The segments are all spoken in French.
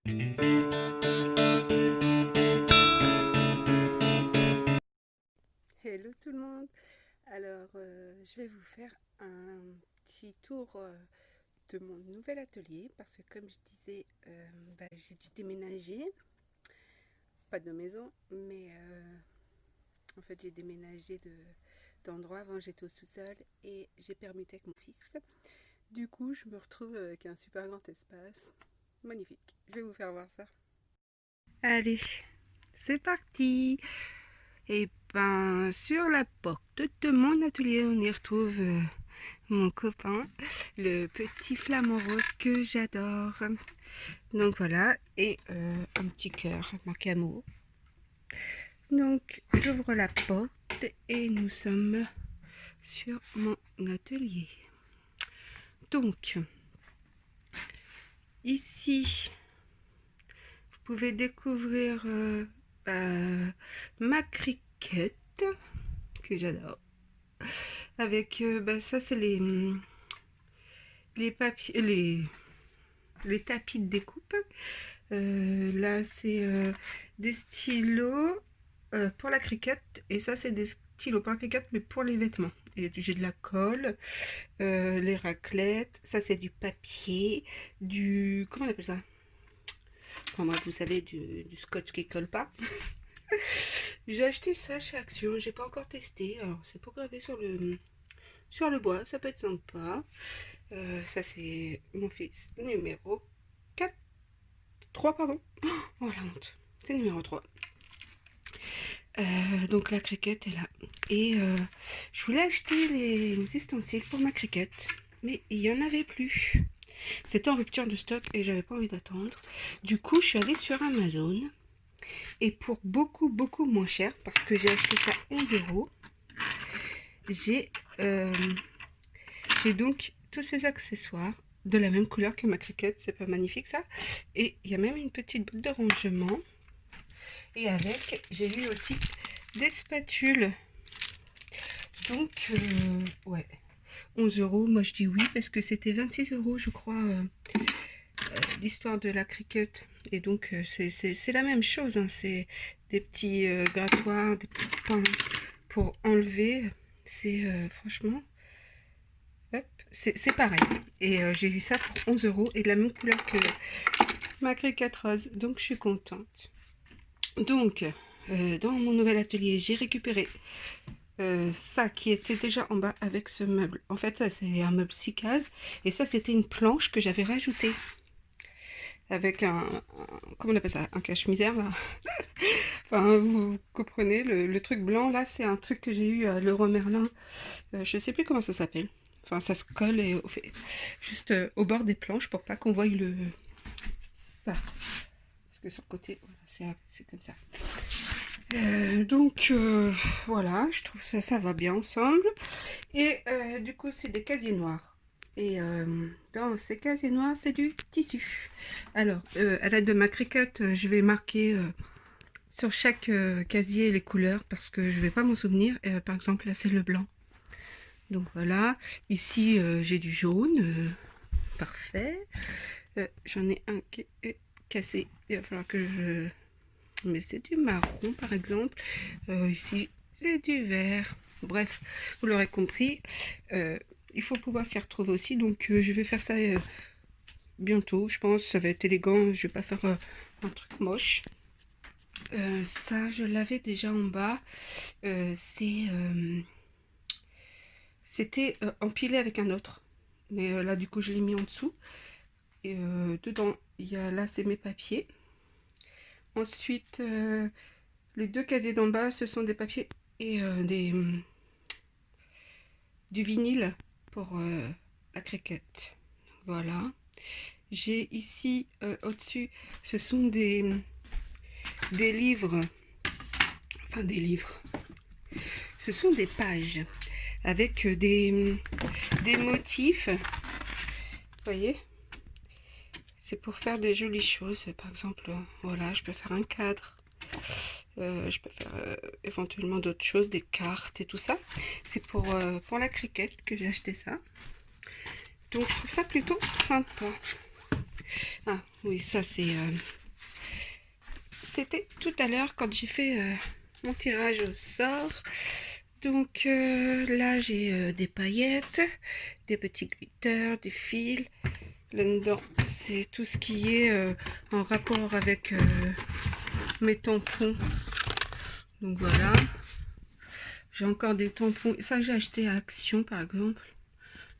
Hello tout le monde. Alors, je vais vous faire un petit tour de mon nouvel atelier parce que comme je disais, j'ai dû déménager, pas de maison, mais en fait j'ai déménagé d'endroit. Avant j'étais au sous-sol et j'ai permuté avec mon fils. Du coup, je me retrouve avec un super grand espace, magnifique. Je vais vous faire voir ça. Allez, c'est parti. Et ben, sur la porte de mon atelier, on y retrouve mon copain, le petit flamant rose que j'adore. Donc voilà, et un petit cœur marqué amour. Donc j'ouvre la porte et nous sommes sur mon atelier. Donc, ici, vous pouvez découvrir ma criquette que j'adore. Avec, ça c'est les papiers, les tapis de découpe. Là c'est des stylos pour la criquette et ça c'est des stylos pour la criquette mais pour les vêtements. Et j'ai de la colle, les raclettes, ça c'est du papier, comment on appelle ça? Enfin moi vous savez du scotch qui colle pas. J'ai acheté ça chez Action, j'ai pas encore testé. Alors c'est pour graver sur le bois, ça peut être sympa. Ça c'est mon fils numéro 4, 3 pardon. Oh la honte, c'est numéro 3. Donc la criquette est là. Et je voulais acheter les ustensiles pour ma criquette, mais il n'y en avait plus. C'était en rupture de stock et j'avais pas envie d'attendre. Du coup, je suis allée sur Amazon. Et pour beaucoup, beaucoup moins cher, parce que j'ai acheté ça 11 €, j'ai donc tous ces accessoires de la même couleur que ma criquette. C'est pas magnifique ça? Et il y a même une petite boîte de rangement. Et avec, j'ai eu aussi des spatules. Donc, ouais, 11 €. Moi, je dis oui parce que c'était 26 € je crois, l'histoire de la criquette. Et donc, c'est la même chose. Hein. C'est des petits grattoirs, des petites pinces pour enlever. C'est franchement, hop, c'est pareil. Et j'ai eu ça pour 11 € et de la même couleur que ma criquette rose. Donc, je suis contente. Donc, dans mon nouvel atelier, j'ai récupéré ça qui était déjà en bas avec ce meuble. En fait, ça c'est un meuble 6 cases et ça c'était une planche que j'avais rajoutée avec comment on appelle ça, un cache-misère là. Enfin, vous comprenez, le truc blanc là, c'est un truc que j'ai eu à Leroy Merlin. Je sais plus comment ça s'appelle. Enfin, ça se colle et juste au bord des planches pour pas qu'on voie ça. Parce que sur le côté, voilà, c'est comme ça. Donc voilà, je trouve ça va bien ensemble. Et du coup, c'est des casiers noirs. Et dans ces casiers noirs, c'est du tissu. Alors, à l'aide de ma criquette, je vais marquer sur chaque casier les couleurs parce que je vais pas m'en souvenir. Par exemple, là, c'est le blanc. Donc voilà. Ici, j'ai du jaune. Parfait. J'en ai un qui est cassé. Il va falloir que je... Mais c'est du marron, par exemple. Ici, c'est du vert. Bref, vous l'aurez compris. Il faut pouvoir s'y retrouver aussi. Donc, je vais faire ça bientôt. Je pense ça va être élégant. Je vais pas faire un truc moche. Ça, je l'avais déjà en bas. C'était empilé avec un autre. Mais là, du coup, je l'ai mis en dessous. Et dedans, il y a là, c'est mes papiers. Ensuite, les deux casiers d'en bas, ce sont des papiers et du vinyle pour la criquette. Voilà. J'ai ici au-dessus, ce sont des livres. Enfin, des livres. Ce sont des pages avec des motifs. Vous voyez? C'est pour faire des jolies choses. Par exemple, voilà, je peux faire un cadre. Je peux faire éventuellement d'autres choses, des cartes et tout ça. C'est pour la criquette que j'ai acheté ça. Donc je trouve ça plutôt sympa. Ah oui, ça c'est... C'était tout à l'heure quand j'ai fait mon tirage au sort. Donc là j'ai des paillettes, des petits glitters, des fils. Là-dedans c'est tout ce qui est en rapport avec mes tampons. Donc voilà. J'ai encore des tampons. Ça j'ai acheté à Action par exemple.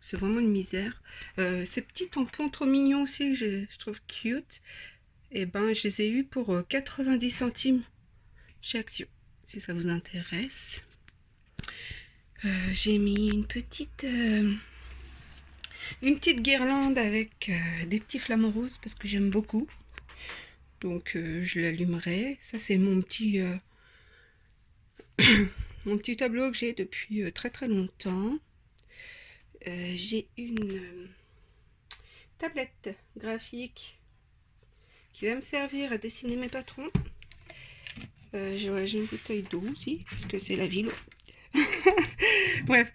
C'est vraiment une misère. Ces petits tampons trop mignons aussi, je trouve cute. Et ben je les ai eus pour 90 centimes chez Action. Si ça vous intéresse. J'ai mis une petite guirlande avec des petits flamants roses parce que j'aime beaucoup. Donc je l'allumerai. Ça c'est mon petit mon petit tableau que j'ai depuis très très longtemps. J'ai une tablette graphique qui va me servir à dessiner mes patrons. J'ai une bouteille d'eau aussi parce que c'est la ville. Bref,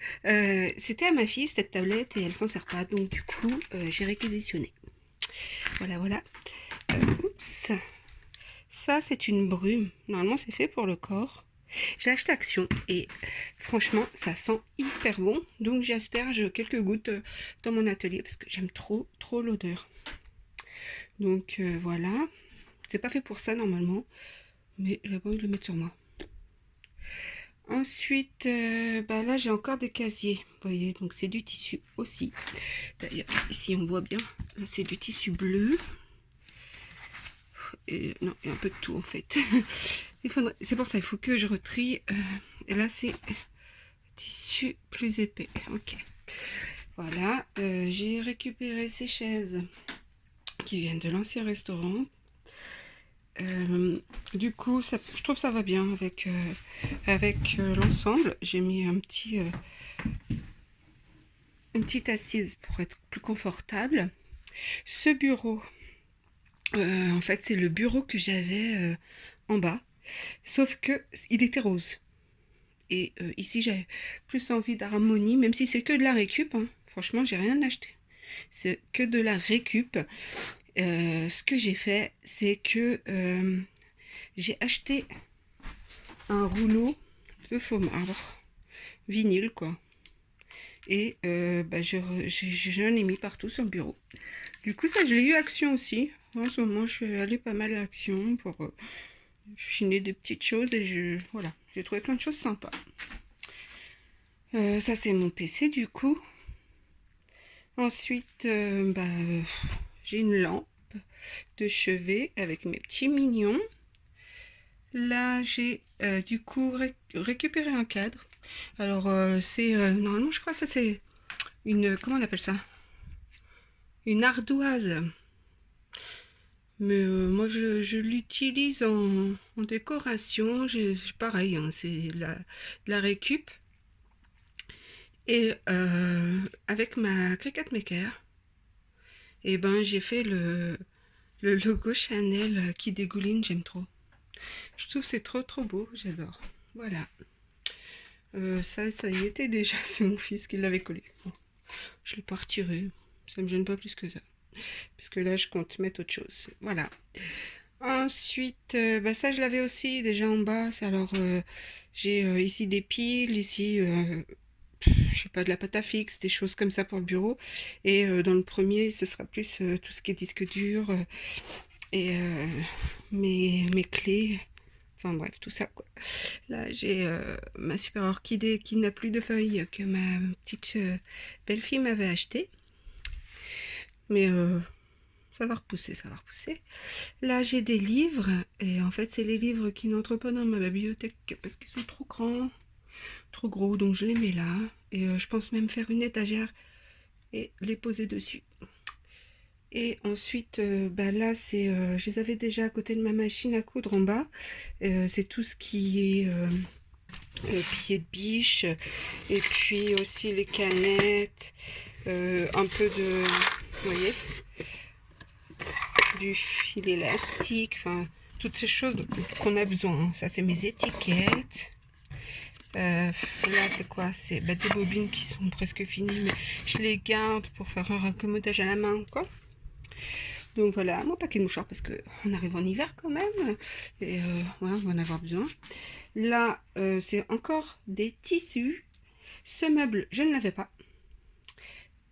c'était à ma fille cette tablette et elle s'en sert pas, donc du coup j'ai réquisitionné. Voilà, voilà. Oups. Ça c'est une brume. Normalement c'est fait pour le corps. J'ai acheté Action et franchement ça sent hyper bon. Donc j'asperge quelques gouttes dans mon atelier parce que j'aime trop l'odeur. Donc voilà. C'est pas fait pour ça normalement, mais j'avais pas envie de le mettre sur moi. Ensuite, là j'ai encore des casiers, vous voyez, donc c'est du tissu aussi. D'ailleurs, ici on voit bien, c'est du tissu bleu. Et, non, il y a un peu de tout en fait. C'est pour ça, il faut que je retrie. Et là c'est tissu plus épais. Ok. Voilà, j'ai récupéré ces chaises qui viennent de l'ancien restaurant. Du coup, je trouve ça va bien avec l'ensemble. J'ai mis une petite assise pour être plus confortable. Ce bureau, en fait, c'est le bureau que j'avais en bas, sauf que il était rose. Et ici, j'ai plus envie d'harmonie, même si c'est que de la récup. Hein. Franchement, j'ai rien acheté. C'est que de la récup. Ce que j'ai fait, c'est que j'ai acheté un rouleau de faux marbre, vinyle quoi. Et j'en ai mis partout sur le bureau. Du coup, ça, je l'ai eu à Action aussi. En ce moment, je suis allée pas mal à Action pour chiner des petites choses et voilà, j'ai trouvé plein de choses sympas. Ça, c'est mon PC du coup. Ensuite, j'ai une lampe de chevet avec mes petits mignons. Là, j'ai du coup récupéré un cadre. Alors, c'est normalement, je crois que ça c'est une, comment on appelle ça? Une ardoise. Mais moi, je l'utilise en décoration. Pareil, hein, c'est la récup. Et avec ma Cricut Maker, et ben j'ai fait le logo Chanel qui dégouline, j'aime trop. Je trouve que c'est trop beau, j'adore. Voilà. Ça y était déjà, c'est mon fils qui l'avait collé. Bon, je l'ai pas retiré, ça me gêne pas plus que ça. Parce que là, je compte mettre autre chose. Voilà. Ensuite, ça, je l'avais aussi déjà en bas. Alors, j'ai ici des piles, ici, je sais pas, de la pâte à fixe, des choses comme ça pour le bureau. Et dans le premier, ce sera plus tout ce qui est disque dur et mes clés. Enfin bref, tout ça quoi. Là, j'ai ma super orchidée qui n'a plus de feuilles que ma petite belle-fille m'avait acheté. Mais ça va repousser, ça va repousser. Là, j'ai des livres. Et en fait, c'est les livres qui n'entrent pas dans ma bibliothèque parce qu'ils sont trop grands, trop gros. Donc, je les mets là. Et je pense même faire une étagère et les poser dessus. Et ensuite, là, je les avais déjà à côté de ma machine à coudre en bas. C'est tout ce qui est pieds de biche. Et puis aussi les canettes. Un peu de... Vous voyez, du fil élastique. Enfin, toutes ces choses qu'on a besoin. Ça, c'est mes étiquettes. Là, c'est quoi? C'est des bobines qui sont presque finies. Mais je les garde pour faire un raccommodage à la main, quoi. Donc voilà, mon paquet de mouchoirs parce qu'on arrive en hiver quand même. Et ouais, on va en avoir besoin. Là, c'est encore des tissus. Ce meuble, je ne l'avais pas.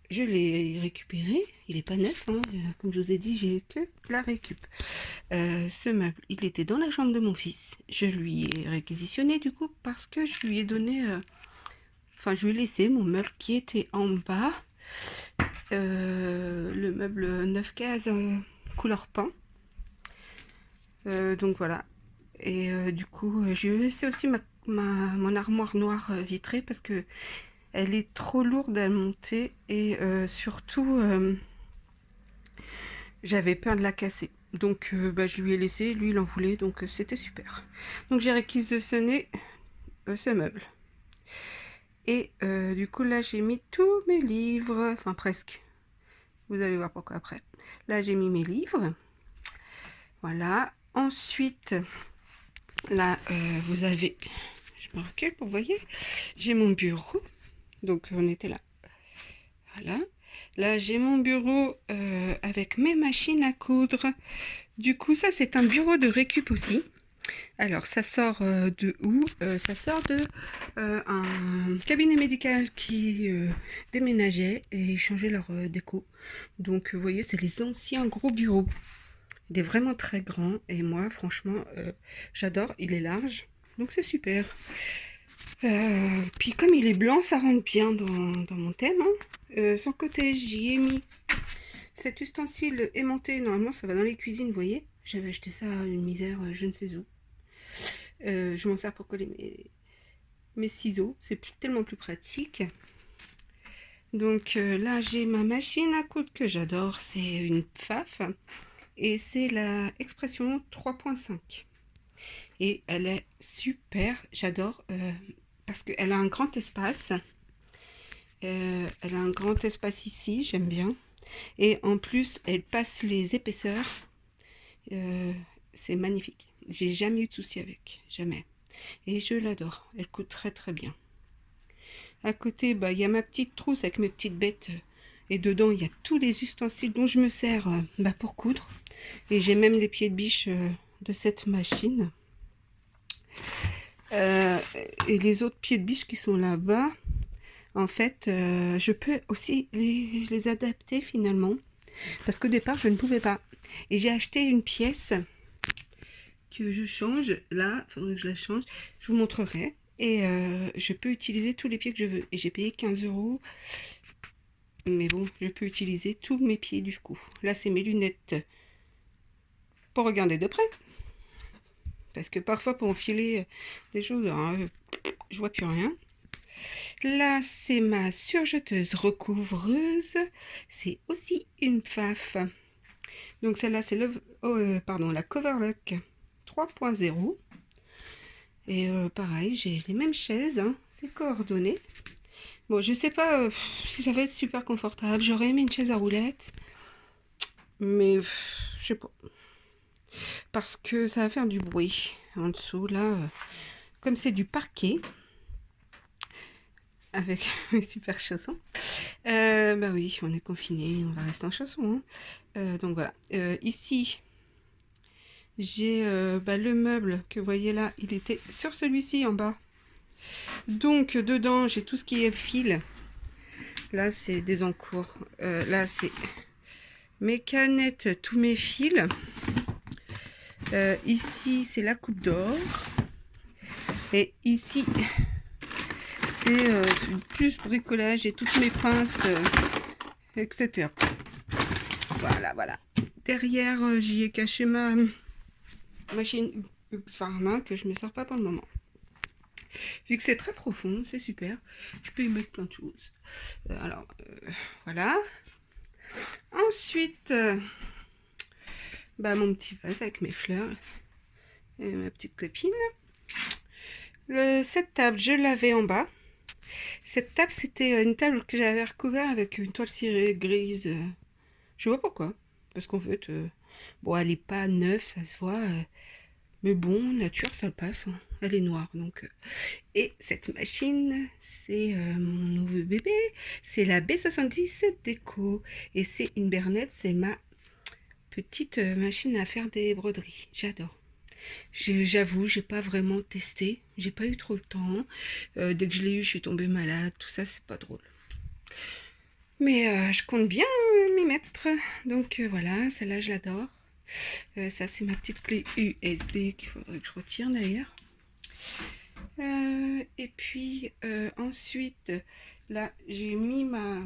Je l'ai récupéré. Il n'est pas neuf, hein. Comme je vous ai dit, j'ai que la récup. Ce meuble, il était dans la chambre de mon fils. Je lui ai réquisitionné du coup parce que je lui ai donné... Enfin, je lui ai laissé mon meuble qui était en bas. Le meuble 9 cases couleur pain. Donc voilà. Et du coup, j'ai laissé aussi mon armoire noire vitrée parce que elle est trop lourde à monter et surtout j'avais peur de la casser. Donc je lui ai laissé, lui il en voulait, donc c'était super. Donc j'ai réquisitionné ce meuble. Et du coup là j'ai mis tous mes livres, enfin presque. Vous allez voir pourquoi après. Là j'ai mis mes livres. Voilà. Ensuite, là vous avez, je me recule pour vous voyez, j'ai mon bureau. Donc on était là. Voilà. Là, j'ai mon bureau avec mes machines à coudre. Du coup, ça, c'est un bureau de récup aussi. Alors, ça sort de où ça sort de un cabinet médical qui déménageait et changeait leur déco. Donc, vous voyez, c'est les anciens gros bureaux. Il est vraiment très grand et moi, franchement, j'adore. Il est large, donc c'est super. Puis comme il est blanc, ça rentre bien dans mon thème. Hein. Sur le côté, j'y ai mis cet ustensile aimanté. Normalement, ça va dans les cuisines, vous voyez. J'avais acheté ça à une misère, je ne sais où. Je m'en sers pour coller mes ciseaux. C'est tellement plus pratique. Donc là, j'ai ma machine à coudre que j'adore. C'est une PFAF. Et c'est la Expression 3.5. Et elle est super. J'adore. Parce qu'elle a un grand espace. Elle a un grand espace ici, j'aime bien. Et en plus, elle passe les épaisseurs. C'est magnifique. J'ai jamais eu de souci avec. Jamais. Et je l'adore. Elle coûte très très bien. À côté, il y a ma petite trousse avec mes petites bêtes. Et dedans, il y a tous les ustensiles dont je me sers pour coudre. Et j'ai même les pieds de biche de cette machine. Et les autres pieds de biche qui sont là-bas, en fait, je peux aussi les adapter finalement. Parce qu'au départ, je ne pouvais pas. Et j'ai acheté une pièce que je change. Là, il faudrait que je la change. Je vous montrerai. Et je peux utiliser tous les pieds que je veux. Et j'ai payé 15 €. Mais bon, je peux utiliser tous mes pieds du coup. Là, c'est mes lunettes pour regarder de près. Parce que parfois, pour enfiler des choses, je vois plus rien. Là, c'est ma surjeteuse recouvreuse. C'est aussi une PFAF. Donc celle-là, c'est la Coverlock 3.0. Et pareil, j'ai les mêmes chaises. Hein. C'est coordonné. Bon, je sais pas si ça va être super confortable. J'aurais aimé une chaise à roulettes. Mais je sais pas. Parce que ça va faire du bruit en dessous. Là, comme c'est du parquet. Avec mes super chaussons. Oui, on est confiné, on va rester en chaussons. Hein. Donc voilà. Ici, j'ai le meuble que vous voyez là, il était sur celui-ci en bas. Donc dedans, j'ai tout ce qui est fil. Là, c'est des encours. Là, c'est mes canettes, tous mes fils. Ici, c'est la coupe d'or. Et ici, c'est plus bricolage et toutes mes pinces, etc. Voilà. Derrière, j'y ai caché ma machine Husqvarna que je ne me sers pas pour le moment. Vu que c'est très profond, c'est super. Je peux y mettre plein de choses. Voilà. Ensuite, mon petit vase avec mes fleurs et ma petite copine. Cette table, je l'avais en bas. Cette table, c'était une table que j'avais recouverte avec une toile cirée grise. Je vois pourquoi. Parce qu'en fait, elle n'est pas neuve, ça se voit. Mais bon, nature, ça passe. Hein. Elle est noire, donc. Et cette machine, c'est mon nouveau bébé. C'est la B70 Déco. Et c'est une Bernette, c'est ma petite machine à faire des broderies. J'adore. J'avoue, j'ai pas vraiment testé. J'ai pas eu trop le temps. Dès que je l'ai eu, je suis tombée malade. Tout ça, c'est pas drôle. Mais je compte bien m'y mettre. Donc voilà, celle-là, je l'adore. Ça, c'est ma petite clé USB qu'il faudrait que je retire d'ailleurs. Et puis ensuite, là, j'ai mis ma...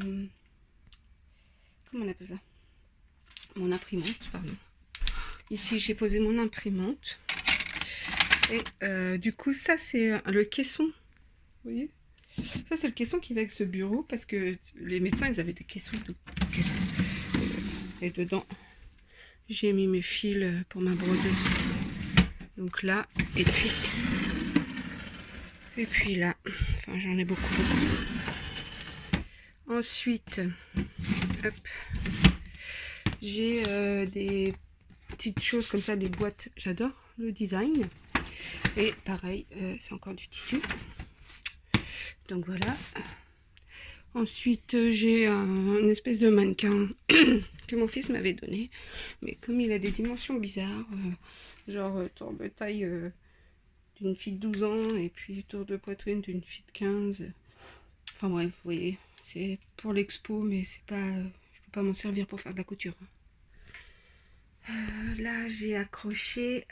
Comment on appelle ça? Mon imprimante, pardon. Ici, j'ai posé mon imprimante. Et du coup, ça, c'est le caisson. Vous voyez? Ça, c'est le caisson qui va avec ce bureau parce que les médecins, ils avaient des caissons. Et dedans, j'ai mis mes fils pour ma brodeuse. Donc là, et puis là. Enfin, j'en ai beaucoup. Ensuite, hop, j'ai des petites choses comme ça, des boîtes. J'adore le design. Et pareil, c'est encore du tissu. Donc voilà. Ensuite, j'ai une espèce de mannequin que mon fils m'avait donné. Mais comme il a des dimensions bizarres, genre tour de taille d'une fille de 12 ans et puis tour de poitrine d'une fille de 15. Enfin bref, vous voyez, c'est pour l'expo, mais c'est pas, je peux pas m'en servir pour faire de la couture. Là, j'ai accroché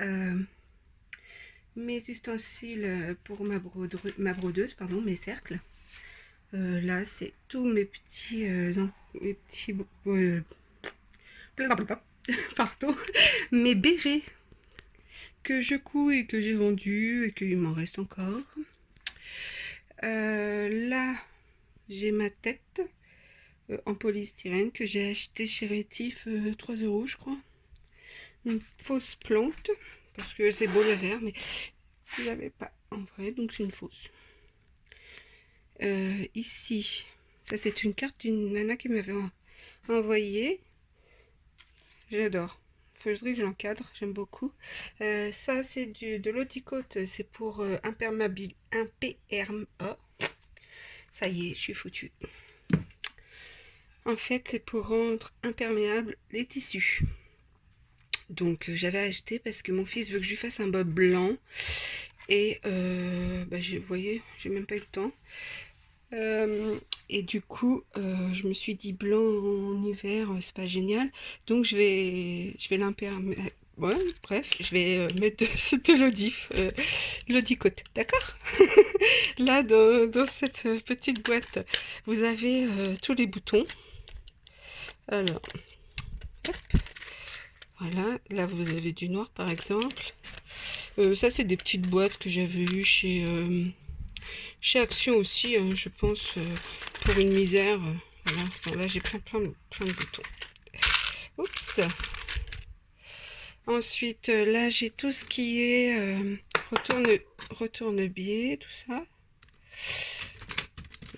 mes ustensiles pour ma brodeuse, pardon, mes cercles. Là, c'est tous mes petits pardon, mes bérets que je couds et que j'ai vendus et qu'il m'en reste encore. Là, j'ai ma tête en polystyrène que j'ai acheté chez Rétif 3 € je crois. Une fausse plante parce que c'est beau le vert, mais je l'avais pas en vrai, donc c'est une fausse. Ici, ça c'est une carte d'une nana qui m'avait envoyé. J'adore. Faudrait que je l'encadre, j'aime beaucoup. Ça c'est de l'eau de côte, c'est pour imperméable. Ça y est, je suis foutue. En fait, c'est pour rendre imperméable les tissus. Donc j'avais acheté parce que mon fils veut que je lui fasse un bob blanc. Et vous voyez, j'ai même pas eu le temps. Et du coup, je me suis dit blanc en hiver, c'est pas génial. Donc je vais l'imperméable. Ouais, bref, je vais mettre de l'Audicôte, d'accord? Là, dans cette petite boîte, vous avez tous les boutons. Alors, hop. Voilà, là vous avez du noir par exemple. Ça, c'est des petites boîtes que j'avais eues chez Action aussi, hein, je pense, pour une misère. Voilà, enfin, là j'ai plein de boutons. Oups. Ensuite, là j'ai tout ce qui est retourne-biais, tout ça.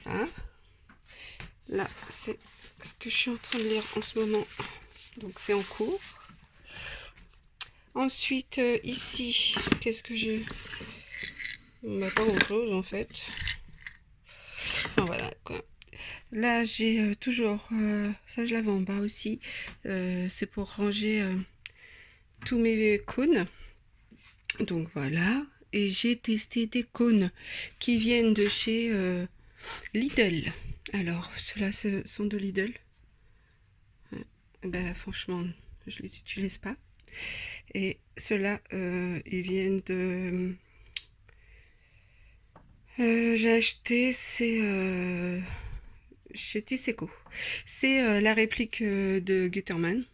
Voilà. Là, c'est ce que je suis en train de lire en ce moment. Donc c'est en cours. Ensuite, ici, qu'est-ce que j'ai? Pas grand chose en fait. Enfin voilà quoi. Là j'ai toujours ça, je l'avais en bas aussi. C'est pour ranger tous mes cônes. Donc voilà. Et j'ai testé des cônes qui viennent de chez Lidl. Alors ceux-là sont de Lidl. Franchement, je les utilise pas. Et ceux-là ils viennent de... j'ai acheté, c'est chez Tisseco. C'est la réplique de Gutermann.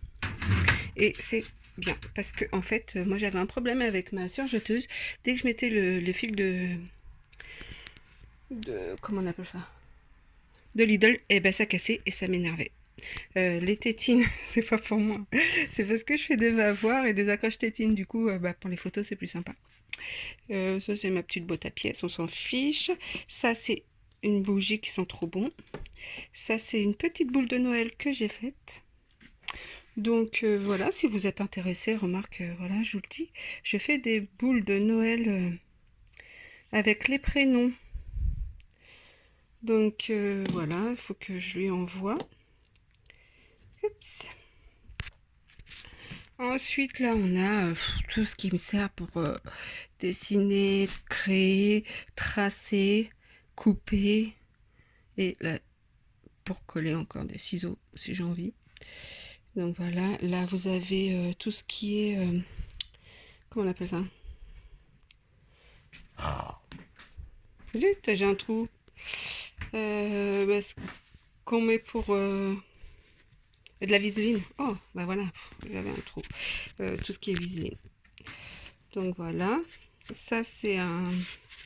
Et c'est bien, parce que en fait, moi j'avais un problème avec ma surjeteuse. Dès que je mettais le fil de... Comment on appelle ça? De Lidl, et ben ça cassait et ça m'énervait. Les tétines, c'est pas pour moi. C'est parce que je fais des vavoirs et des accroches tétines. Du coup, pour les photos, c'est plus sympa. Ça, c'est ma petite boîte à pièces, on s'en fiche. Ça, c'est une bougie qui sent trop bon. Ça, c'est une petite boule de Noël que j'ai faite. Donc voilà, si vous êtes intéressé, remarque, voilà, je vous le dis, je fais des boules de Noël avec les prénoms. Donc voilà, il faut que je lui envoie. Oups. Ensuite, là, on a tout ce qui me sert pour dessiner, créer, tracer, couper. Et là, pour coller encore des ciseaux, si j'ai envie. Donc voilà, là, vous avez tout ce qui est... comment on appelle ça? Zut, j'ai un trou. Ce qu'on met pour... de la viseline. Oh, bah voilà, j'avais un trou. Tout ce qui est viseline. Donc voilà, ça c'est un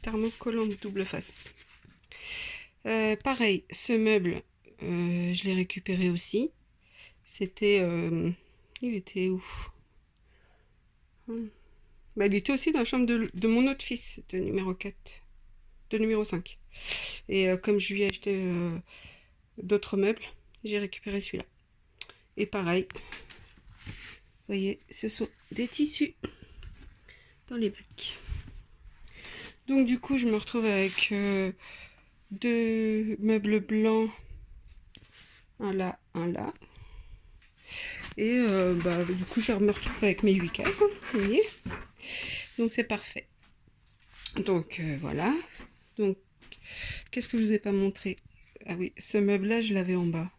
thermocollant de double face. Pareil, ce meuble, je l'ai récupéré aussi. C'était... il était où? Bah, il était aussi dans la chambre de mon autre fils, de numéro 4, de numéro 5. Et comme je lui ai acheté d'autres meubles, j'ai récupéré celui-là. Et pareil, vous voyez, ce sont des tissus dans les bacs. Donc du coup, je me retrouve avec deux meubles blancs, un là, un là. Et du coup, je me retrouve avec mes 8 cases, vous voyez. Donc c'est parfait. Donc voilà. Donc, qu'est-ce que je vous ai pas montré? Ah oui, ce meuble-là, je l'avais en bas.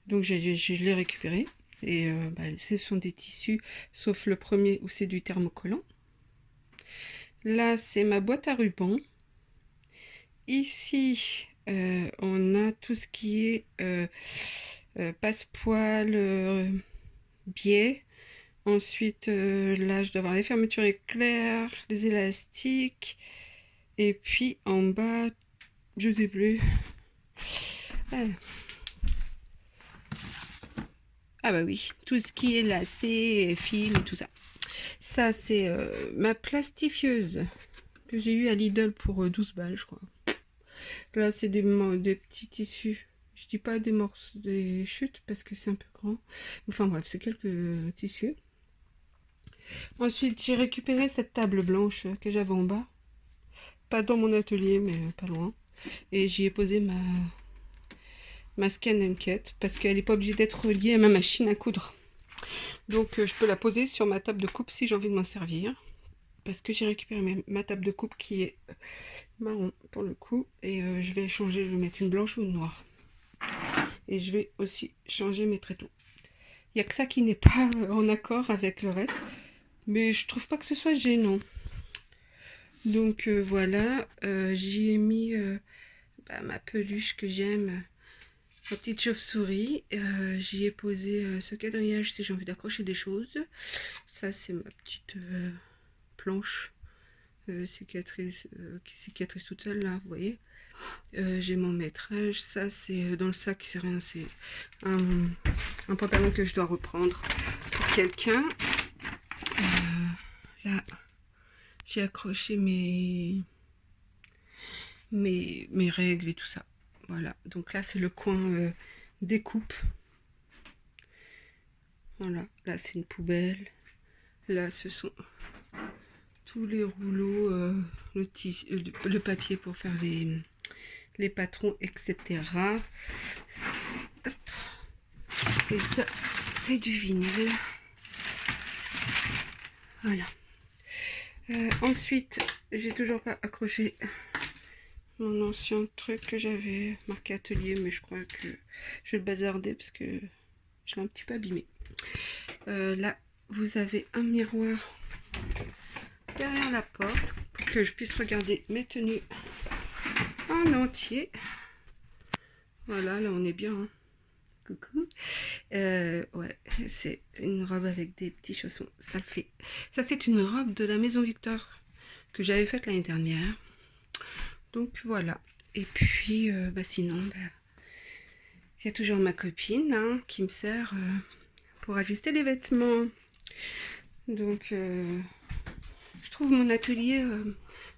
Donc je l'ai récupéré. Et ce sont des tissus, sauf le premier où c'est du thermocollant. Là, c'est ma boîte à ruban. Ici, on a tout ce qui est passepoil, biais. Ensuite, là, je dois avoir les fermetures éclairs, les élastiques. Et puis, en bas, je sais plus. Ah bah oui, tout ce qui est lacet, fil et tout ça. Ça, c'est ma plastifieuse que j'ai eue à Lidl pour 12 balles, je crois. Là, c'est des petits tissus. Je dis pas des morceaux, des chutes parce que c'est un peu grand. Enfin bref, c'est quelques tissus. Ensuite, j'ai récupéré cette table blanche que j'avais en bas. Pas dans mon atelier, mais pas loin. Et j'y ai posé ma scan and cut parce qu'elle n'est pas obligée d'être reliée à ma machine à coudre. Donc je peux la poser sur ma table de coupe si j'ai envie de m'en servir. Parce que j'ai récupéré ma table de coupe qui est marron pour le coup. Et je vais changer, je vais mettre une blanche ou une noire. Et je vais aussi changer mes tréteaux. Il n'y a que ça qui n'est pas en accord avec le reste. Mais je trouve pas que ce soit gênant. Donc voilà, j'y ai mis ma peluche que j'aime, ma petite chauve-souris. J'y ai posé ce quadrillage si j'ai envie d'accrocher des choses. Ça c'est ma petite planche cicatrice qui cicatrise toute seule là, vous voyez. J'ai mon métrage, ça c'est dans le sac, c'est rien, c'est un pantalon que je dois reprendre pour quelqu'un. Là j'ai accroché mes règles et tout ça. Voilà, donc là c'est le coin découpe. Voilà, là c'est une poubelle. Là ce sont tous les rouleaux, le papier pour faire les patrons, etc. Et ça c'est du vinyle. Voilà. Ensuite, j'ai toujours pas accroché mon ancien truc que j'avais marqué atelier, mais je crois que je vais le bazarder parce que je l'ai un petit peu abîmé. Là, vous avez un miroir derrière la porte pour que je puisse regarder mes tenues en entier. Voilà, là on est bien. Hein. Coucou. Ouais, c'est une robe avec des petits chaussons. Ça le fait. Ça, c'est une robe de la Maison Victor que j'avais faite l'année dernière. Donc voilà. Et puis, sinon, il y a toujours ma copine hein, qui me sert pour ajuster les vêtements. Donc, je trouve mon atelier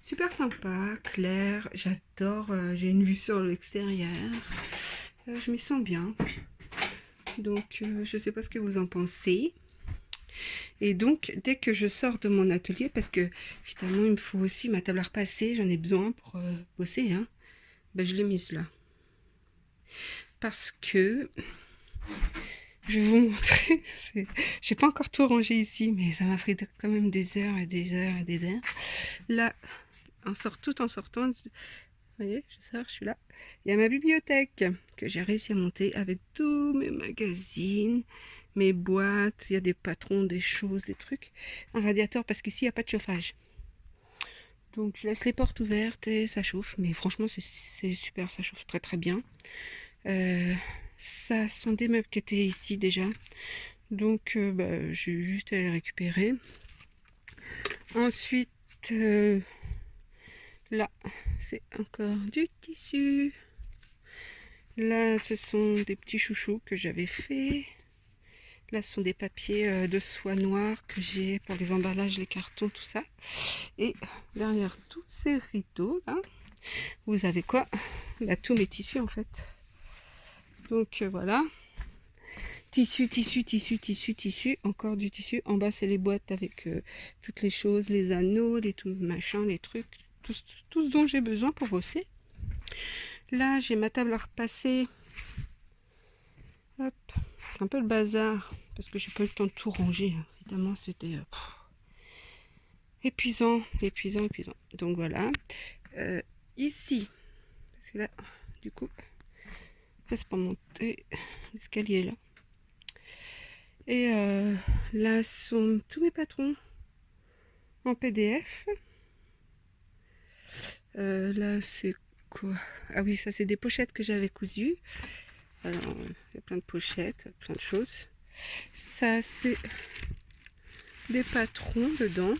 super sympa, clair. J'adore. J'ai une vue sur l'extérieur. Je m'y sens bien. Donc, je sais pas ce que vous en pensez. Et donc, dès que je sors de mon atelier, parce que finalement, il me faut aussi ma table à repasser, j'en ai besoin pour bosser, hein, je l'ai mise là. Parce que Je vais vous montrer. J'ai pas encore tout rangé ici, mais ça m'a pris quand même des heures et des heures et des heures. Là, tout en sortant, vous voyez, je sors, je suis là. Il y a ma bibliothèque que j'ai réussi à monter avec tous mes magazines, mes boîtes. Il y a des patrons, des choses, des trucs. Un radiateur parce qu'ici, il n'y a pas de chauffage. Donc, je laisse les portes ouvertes et ça chauffe. Mais franchement, c'est super, ça chauffe très très bien. Ça sont des meubles qui étaient ici déjà. Donc, j'ai juste à les récupérer. Ensuite, là, c'est encore du tissu. Là, ce sont des petits chouchous que j'avais fait. Là, ce sont des papiers de soie noire que j'ai pour les emballages, les cartons, tout ça. Et derrière tous ces rideaux, là, vous avez quoi? Tous mes tissus, en fait. Donc, voilà. Tissu, tissu, tissu, tissu, tissu. Encore du tissu. En bas, c'est les boîtes avec toutes les choses, les anneaux, les tout machin, les trucs. Tout ce dont j'ai besoin pour bosser. Là, j'ai ma table à repasser. Hop. C'est un peu le bazar. Parce que j'ai pas eu le temps de tout ranger. Évidemment, c'était épuisant, épuisant, épuisant. Donc voilà. Ici, parce que là, du coup, ça c'est pour monter l'escalier là. Et là sont tous mes patrons en PDF. Là c'est quoi? Ah oui, ça c'est des pochettes que j'avais cousues. Alors, il y a plein de pochettes, plein de choses. Ça c'est des patrons dedans.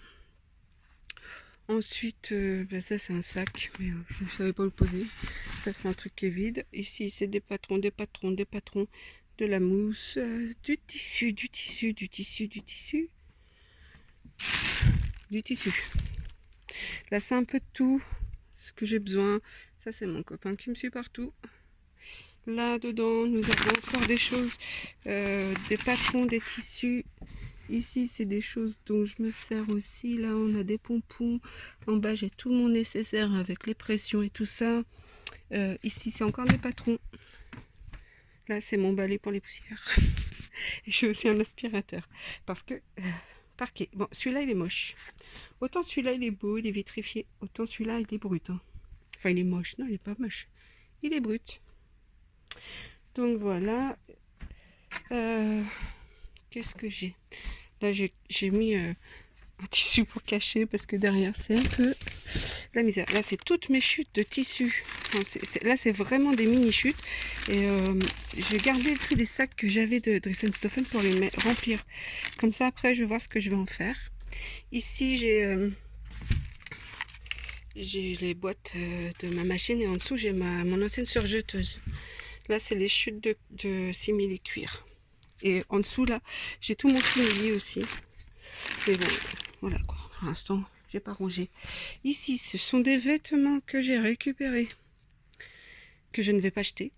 Ensuite, ça c'est un sac, mais je ne savais pas le poser. Ça c'est un truc qui est vide. Ici c'est des patrons, des patrons, des patrons, de la mousse, du tissu, du tissu, du tissu, du tissu, du tissu. Là c'est un peu de tout ce que j'ai besoin. Ça c'est mon copain qui me suit partout. Là dedans nous avons encore des choses, des patrons, des tissus. Ici, c'est des choses dont je me sers aussi. Là, on a des pompons. En bas, j'ai tout mon nécessaire avec les pressions et tout ça. Ici, c'est encore des patrons. Là, c'est mon balai pour les poussières. Et j'ai aussi un aspirateur. Parce que, parquet. Bon, celui-là, il est moche. Autant celui-là, il est beau, il est vitrifié. Autant celui-là, il est brut. Hein. Enfin, il est moche. Non, il n'est pas moche. Il est brut. Donc, voilà. Qu'est-ce que j'ai? Là, j'ai mis un tissu pour cacher parce que derrière, c'est un peu la misère. Là, c'est toutes mes chutes de tissu. Enfin, là, c'est vraiment des mini-chutes. Et j'ai gardé tous les sacs que j'avais de Dressenstoffen pour les remplir. Comme ça, après, je vais voir ce que je vais en faire. Ici, j'ai les boîtes de ma machine et en dessous, j'ai mon ancienne surjeteuse. Là, c'est les chutes de simili-cuir. Et en dessous, là, j'ai tout mon simili aussi. Et bon, voilà quoi. Pour l'instant, j'ai pas rangé. Ici, ce sont des vêtements que j'ai récupérés, que je ne vais pas acheter.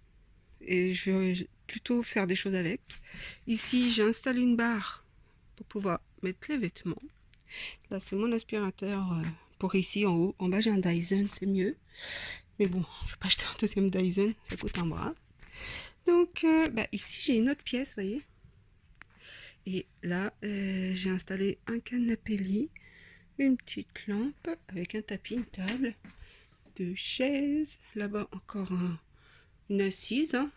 Et je vais plutôt faire des choses avec. Ici, j'ai installé une barre pour pouvoir mettre les vêtements. Là, c'est mon aspirateur pour ici en haut. En bas, j'ai un Dyson, c'est mieux. Mais bon, je vais pas acheter un deuxième Dyson, ça coûte un bras. Donc, ici, j'ai une autre pièce, vous voyez. Et là, j'ai installé un canapé lit, une petite lampe avec un tapis, une table, deux chaises. Là-bas, encore une assise. Hein.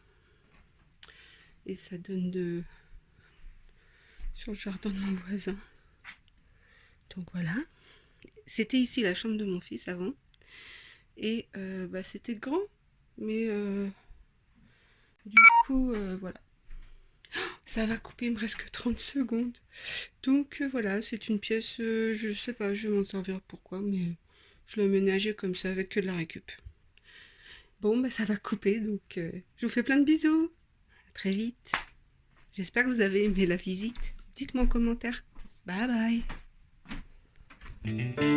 Et ça donne sur le jardin de mon voisin. Donc voilà. C'était ici la chambre de mon fils avant. Et c'était grand. Mais du coup, voilà. Ça va couper, il me reste que 30 secondes. Donc voilà, c'est une pièce, je sais pas, je vais m'en servir pourquoi, mais je l'ai aménagée comme ça avec que de la récup. Bon, ça va couper, donc je vous fais plein de bisous. À très vite. J'espère que vous avez aimé la visite. Dites-moi en commentaire. Bye bye.